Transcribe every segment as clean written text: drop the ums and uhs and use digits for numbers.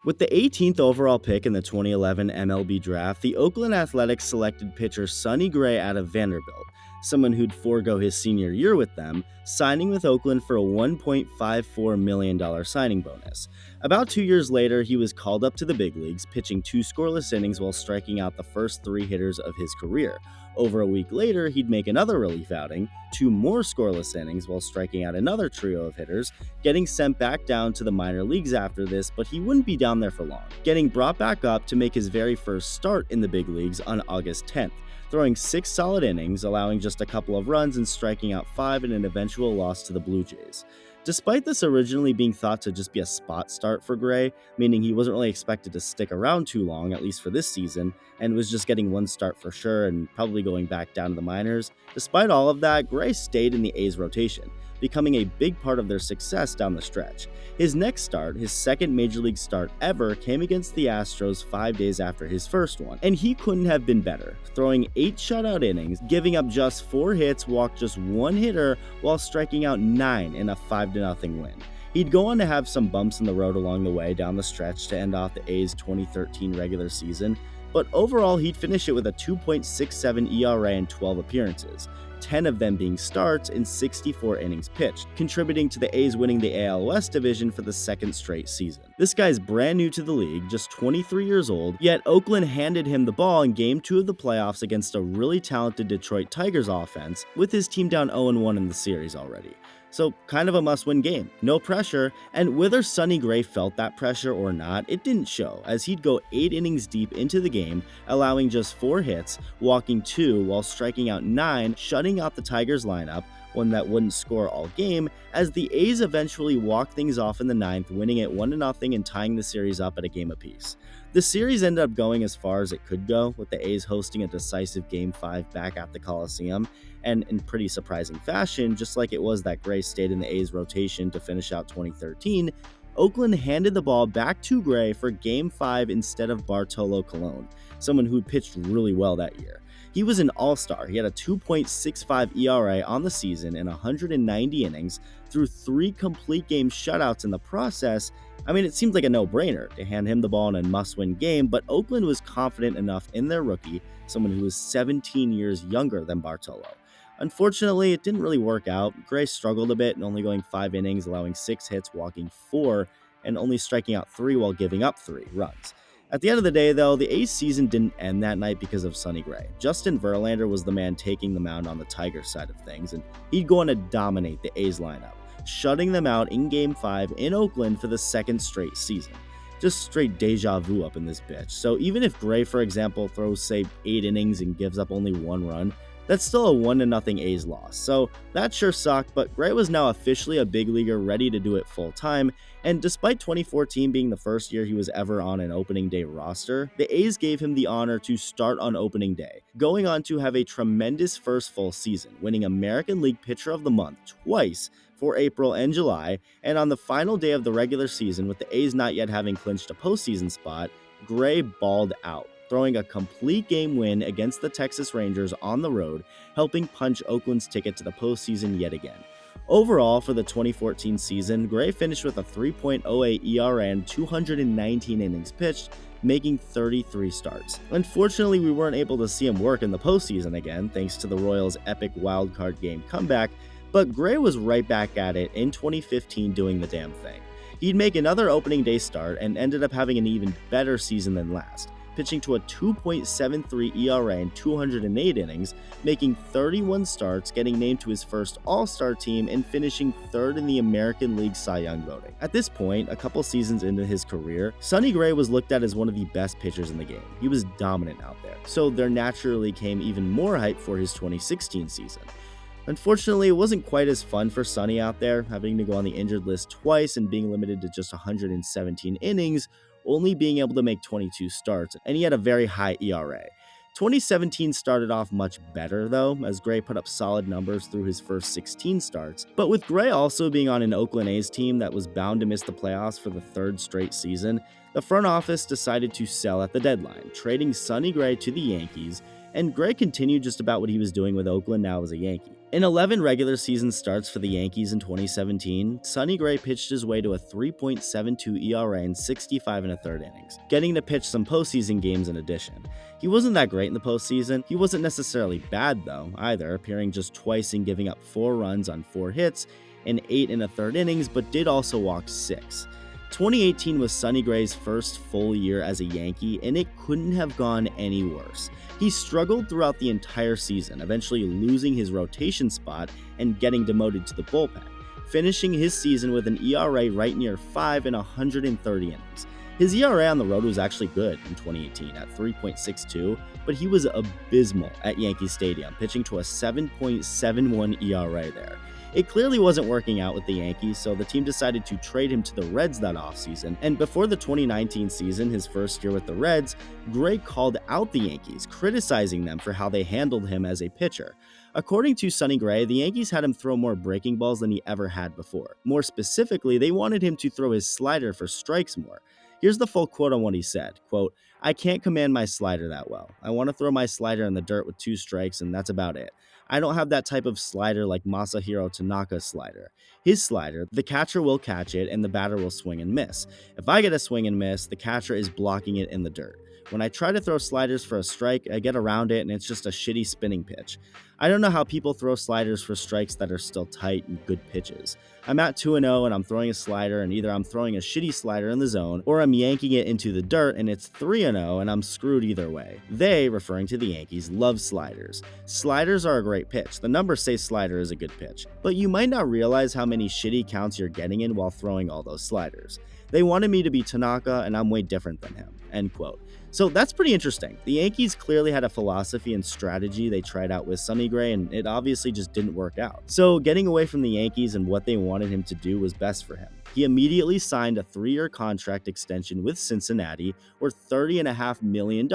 With the 18th overall pick in the 2011 MLB draft, the Oakland Athletics selected pitcher Sonny Gray out of Vanderbilt, someone who'd forego his senior year with them, signing with Oakland for a $1.54 million signing bonus. About 2 years later, he was called up to the big leagues, pitching 2 scoreless innings while striking out the first 3 hitters of his career. Over a week later, he'd make another relief outing, 2 more scoreless innings while striking out another trio of hitters, getting sent back down to the minor leagues after this, but he wouldn't be down there for long, getting brought back up to make his very first start in the big leagues on August 10th, throwing 6 solid innings, allowing just a couple of runs and striking out 5 in an eventual loss to the Blue Jays. Despite this originally being thought to just be a spot start for Gray, meaning he wasn't really expected to stick around too long, at least for this season, and was just getting one start for sure and probably going back down to the minors, despite all of that, Gray stayed in the A's rotation, becoming a big part of their success down the stretch. His next start, his second major league start ever, came against the Astros 5 days after his first one, and he couldn't have been better, throwing 8 shutout innings, giving up just 4 hits, walked just 1 hitter, while striking out 9 in a 5-0 win. He'd go on to have some bumps in the road along the way down the stretch to end off the A's 2013 regular season, but overall he'd finish it with a 2.67 ERA in 12 appearances, 10 of them being starts in 64 innings pitched, contributing to the A's winning the AL West division for the second straight season. This guy's brand new to the league, just 23 years old, yet Oakland handed him the ball in Game 2 of the playoffs against a really talented Detroit Tigers offense, with his team down 0-1 in the series already. So kind of a must-win game, no pressure, and whether Sonny Gray felt that pressure or not, it didn't show, as he'd go 8 innings deep into the game, allowing just 4 hits, walking 2 while striking out 9, shutting out the Tigers lineup, one that wouldn't score all game, as the A's eventually walked things off in the 9th, winning it 1-0 and tying the series up at a game apiece. The series ended up going as far as it could go, with the A's hosting a decisive Game 5 back at the Coliseum, and in pretty surprising fashion, just like it was that Gray stayed in the A's rotation to finish out 2013, Oakland handed the ball back to Gray for Game 5 instead of Bartolo Colon, someone who pitched really well that year. He was an all-star. He had a 2.65 ERA on the season in 190 innings, through 3 complete game shutouts in the process. I mean, it seems like a no-brainer to hand him the ball in a must-win game, but Oakland was confident enough in their rookie, someone who was 17 years younger than Bartolo. Unfortunately, it didn't really work out. Gray struggled a bit and only going 5 innings, allowing 6 hits, walking 4, and only striking out 3 while giving up 3 runs. At the end of the day, though, the A's season didn't end that night because of Sonny Gray. Justin Verlander was the man taking the mound on the Tigers side of things, and he'd go on to dominate the A's lineup, shutting them out in Game 5 in Oakland for the second straight season. Just straight deja vu up in this bitch. So even if Gray, for example, throws, say, 8 innings and gives up only 1 run, that's still a 1-0 A's loss. So that sure sucked, but Gray was now officially a big leaguer ready to do it full time, and despite 2014 being the first year he was ever on an opening day roster, the A's gave him the honor to start on opening day, going on to have a tremendous first full season, winning American League Pitcher of the Month twice for April and July, and on the final day of the regular season, with the A's not yet having clinched a postseason spot, Gray balled out, throwing a complete game win against the Texas Rangers on the road, helping punch Oakland's ticket to the postseason yet again. Overall, for the 2014 season, Gray finished with a 3.08 ERA and 219 innings pitched, making 33 starts. Unfortunately, we weren't able to see him work in the postseason again, thanks to the Royals' epic wildcard game comeback, but Gray was right back at it in 2015 doing the damn thing. He'd make another opening day start and ended up having an even better season than last, pitching to a 2.73 ERA in 208 innings, making 31 starts, getting named to his first All-Star team, and finishing 3rd in the American League Cy Young voting. At this point, a couple seasons into his career, Sonny Gray was looked at as one of the best pitchers in the game. He was dominant out there, so there naturally came even more hype for his 2016 season. Unfortunately, it wasn't quite as fun for Sonny out there, having to go on the injured list twice and being limited to just 117 innings, only being able to make 22 starts, and he had a very high ERA. 2017 started off much better though, as Gray put up solid numbers through his first 16 starts, but with Gray also being on an Oakland A's team that was bound to miss the playoffs for the 3rd straight season, The front office decided to sell at the deadline, trading Sonny Gray to the Yankees, and Gray continued just about what he was doing with Oakland now as a Yankee. In 11 regular season starts for the Yankees in 2017, Sonny Gray pitched his way to a 3.72 ERA in 65 and a third innings, getting to pitch some postseason games in addition. He wasn't that great in the postseason. He wasn't necessarily bad though, either, appearing just twice and giving up 4 runs on 4 hits in 8 and a third innings, but did also walk 6. 2018 was Sonny Gray's first full year as a Yankee, and it couldn't have gone any worse. He struggled throughout the entire season, eventually losing his rotation spot and getting demoted to the bullpen, finishing his season with an ERA right near 5 in 130 innings. His ERA on the road was actually good in 2018 at 3.62, but he was abysmal at Yankee Stadium, pitching to a 7.71 ERA there. It clearly wasn't working out with the Yankees, so the team decided to trade him to the Reds that offseason, and before the 2019 season, his first year with the Reds, Gray called out the Yankees, criticizing them for how they handled him as a pitcher. According to Sonny Gray, the Yankees had him throw more breaking balls than he ever had before. More specifically, they wanted him to throw his slider for strikes more. Here's the full quote on what he said, quote, "I can't command my slider that well. I want to throw my slider in the dirt with 2 strikes and that's about it. I don't have that type of slider like Masahiro Tanaka's slider. His slider, the catcher will catch it and the batter will swing and miss. If I get a swing and miss, the catcher is blocking it in the dirt. When I try to throw sliders for a strike, I get around it and it's just a shitty spinning pitch. I don't know how people throw sliders for strikes that are still tight and good pitches. I'm at 2-0 and I'm throwing a slider, and either I'm throwing a shitty slider in the zone or I'm yanking it into the dirt and it's 3-0 and I'm screwed either way. They," referring to the Yankees, "love sliders. Sliders are a great pitch. The numbers say slider is a good pitch, but you might not realize how many shitty counts you're getting in while throwing all those sliders. They wanted me to be Tanaka and I'm way different than him." End quote. So that's pretty interesting. The Yankees clearly had a philosophy and strategy they tried out with Sonny Gray, and it obviously just didn't work out. So getting away from the Yankees and what they wanted him to do was best for him. He immediately signed a 3-year contract extension with Cincinnati, worth $30.5 million.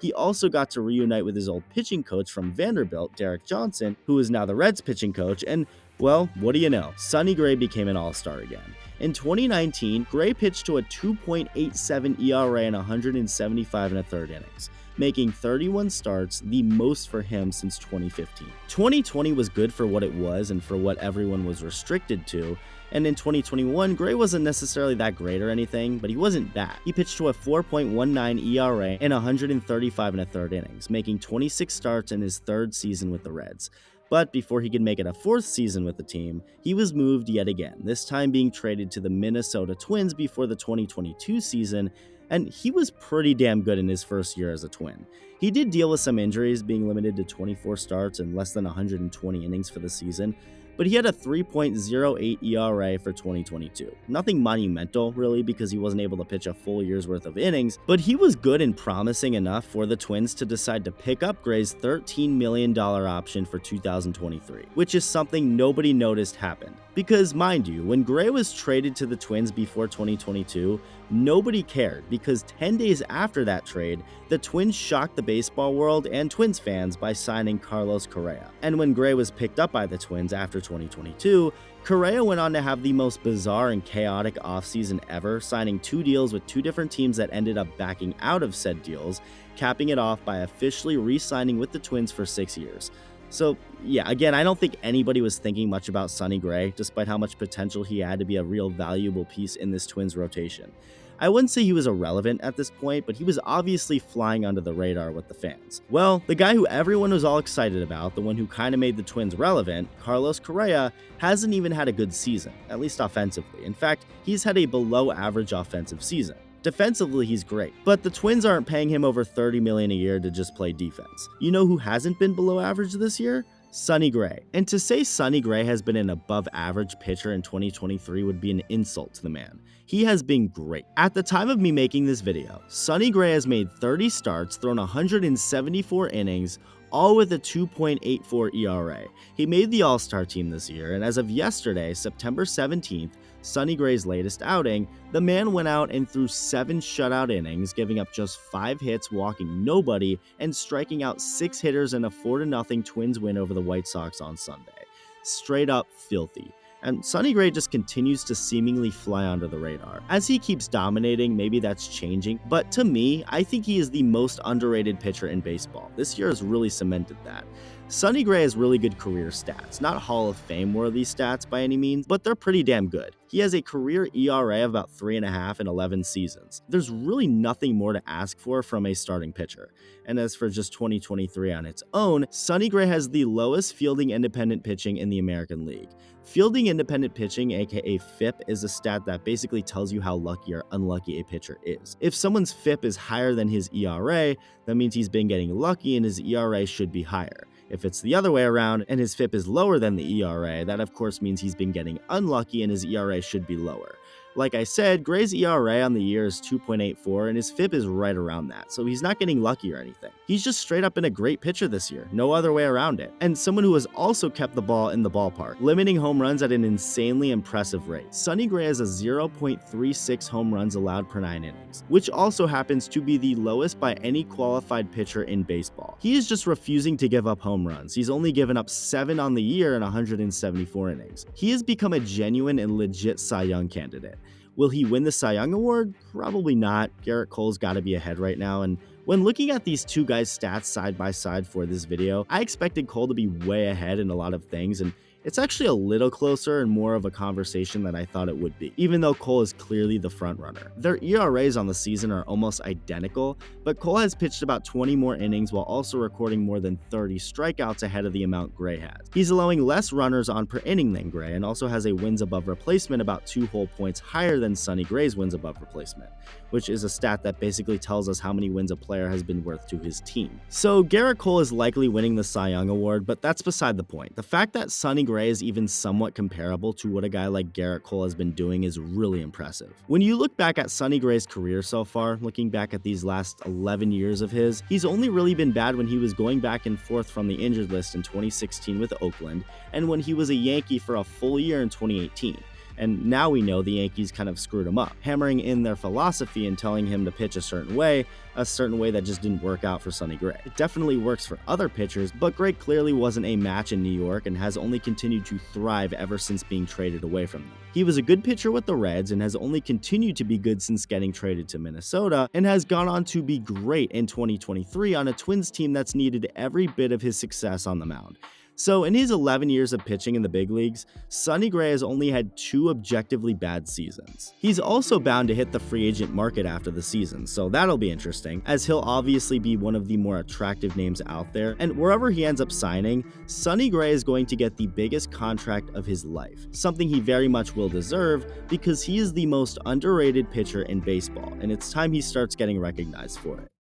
He also got to reunite with his old pitching coach from Vanderbilt, Derek Johnson, who is now the Reds pitching coach, and well, what do you know? Sonny Gray became an all-star again. In 2019, Gray pitched to a 2.87 ERA in 175 and a third innings, making 31 starts, the most for him since 2015. 2020 was good for what it was and for what everyone was restricted to, and in 2021, Gray wasn't necessarily that great or anything, but he wasn't bad. He pitched to a 4.19 ERA in 135 and a third innings, making 26 starts in his 3rd season with the Reds. But before he could make it a 4th season with the team, he was moved yet again, this time being traded to the Minnesota Twins before the 2022 season, and he was pretty damn good in his first year as a Twin. He did deal with some injuries, being limited to 24 starts and less than 120 innings for the season, but he had a 3.08 ERA for 2022. Nothing monumental, really, because he wasn't able to pitch a full year's worth of innings, but he was good and promising enough for the Twins to decide to pick up Gray's $13 million option for 2023, which is something nobody noticed happened. Because, mind you, when Gray was traded to the Twins before 2022, nobody cared, because 10 days after that trade, the Twins shocked the baseball world and Twins fans by signing Carlos Correa. And when Gray was picked up by the Twins after 2022, Correa went on to have the most bizarre and chaotic offseason ever, signing 2 deals with 2 different teams that ended up backing out of said deals, capping it off by officially re-signing with the Twins for 6 years. So yeah, again, I don't think anybody was thinking much about Sonny Gray, despite how much potential he had to be a real valuable piece in this Twins rotation. I wouldn't say he was irrelevant at this point, but he was obviously flying under the radar with the fans. Well, the guy who everyone was all excited about, the one who kind of made the Twins relevant, Carlos Correa, hasn't even had a good season, at least offensively. In fact, he's had a below average offensive season. Defensively, he's great, but the Twins aren't paying him over $30 million a year to just play defense. You know who hasn't been below average this year? Sonny Gray. And to say Sonny Gray has been an above average pitcher in 2023 would be an insult to the man. He has been great. At the time of me making this video, Sonny Gray has made 30 starts, thrown 174 innings, all with a 2.84 ERA. He made the All-Star team this year, and as of yesterday, September 17th, Sonny Gray's latest outing, the man went out and threw 7 shutout innings, giving up just 5 hits, walking nobody, and striking out 6 hitters in a 4-0 Twins win over the White Sox on Sunday. Straight up filthy. and Sonny Gray just continues to seemingly fly under the radar. As he keeps dominating, maybe that's changing, but to me, I think he is the most underrated pitcher in baseball. This year has really cemented that. Sonny Gray has really good career stats, not Hall of Fame worthy stats by any means, but they're pretty damn good. He has a career ERA of about 3.5 in 11 seasons. There's really nothing more to ask for from a starting pitcher. And as for just 2023 on its own, Sonny Gray has the lowest fielding independent pitching in the American League. Fielding independent pitching, aka FIP, is a stat that basically tells you how lucky or unlucky a pitcher is. If someone's FIP is higher than his ERA, that means he's been getting lucky and his ERA should be higher. If it's the other way around and his FIP is lower than the ERA, that of course means he's been getting unlucky and his ERA should be lower. Like I said, Gray's ERA on the year is 2.84 and his FIP is right around that, so he's not getting lucky or anything. He's just straight up been a great pitcher this year, no other way around it. And someone who has also kept the ball in the ballpark, limiting home runs at an insanely impressive rate. Sonny Gray has a 0.36 home runs allowed per 9 innings, which also happens to be the lowest by any qualified pitcher in baseball. He is just refusing to give up home runs. He's only given up 7 on the year in 174 innings. He has become a genuine and legit Cy Young candidate. Will he win the Cy Young Award? Probably not. Garrett Cole's got to be ahead right now, and when looking at these two guys' stats side by side for this video, I expected Cole to be way ahead in a lot of things, and it's actually a little closer and more of a conversation than I thought it would be, even though Cole is clearly the front runner. Their ERAs on the season are almost identical, but Cole has pitched about 20 more innings while also recording more than 30 strikeouts ahead of the amount Gray has. He's allowing less runners on per inning than Gray and also has a wins above replacement about 2 whole points higher than Sonny Gray's wins above replacement, which is a stat that basically tells us how many wins a player has been worth to his team. So Garrett Cole is likely winning the Cy Young Award, but that's beside the point. The fact that Sonny Gray is even somewhat comparable to what a guy like Garrett Cole has been doing is really impressive. When you look back at Sonny Gray's career so far, looking back at these last 11 years of his, he's only really been bad when he was going back and forth from the injured list in 2016 with Oakland, and when he was a Yankee for a full year in 2018. And now we know the Yankees kind of screwed him up, hammering in their philosophy and telling him to pitch a certain way that just didn't work out for Sonny Gray. It definitely works for other pitchers, but Gray clearly wasn't a match in New York and has only continued to thrive ever since being traded away from them. He was a good pitcher with the Reds and has only continued to be good since getting traded to Minnesota, and has gone on to be great in 2023 on a Twins team that's needed every bit of his success on the mound. So in his 11 years of pitching in the big leagues, Sonny Gray has only had 2 objectively bad seasons. He's also bound to hit the free agent market after the season, so that'll be interesting, as he'll obviously be one of the more attractive names out there, and wherever he ends up signing, Sonny Gray is going to get the biggest contract of his life, something he very much will deserve because he is the most underrated pitcher in baseball, and it's time he starts getting recognized for it.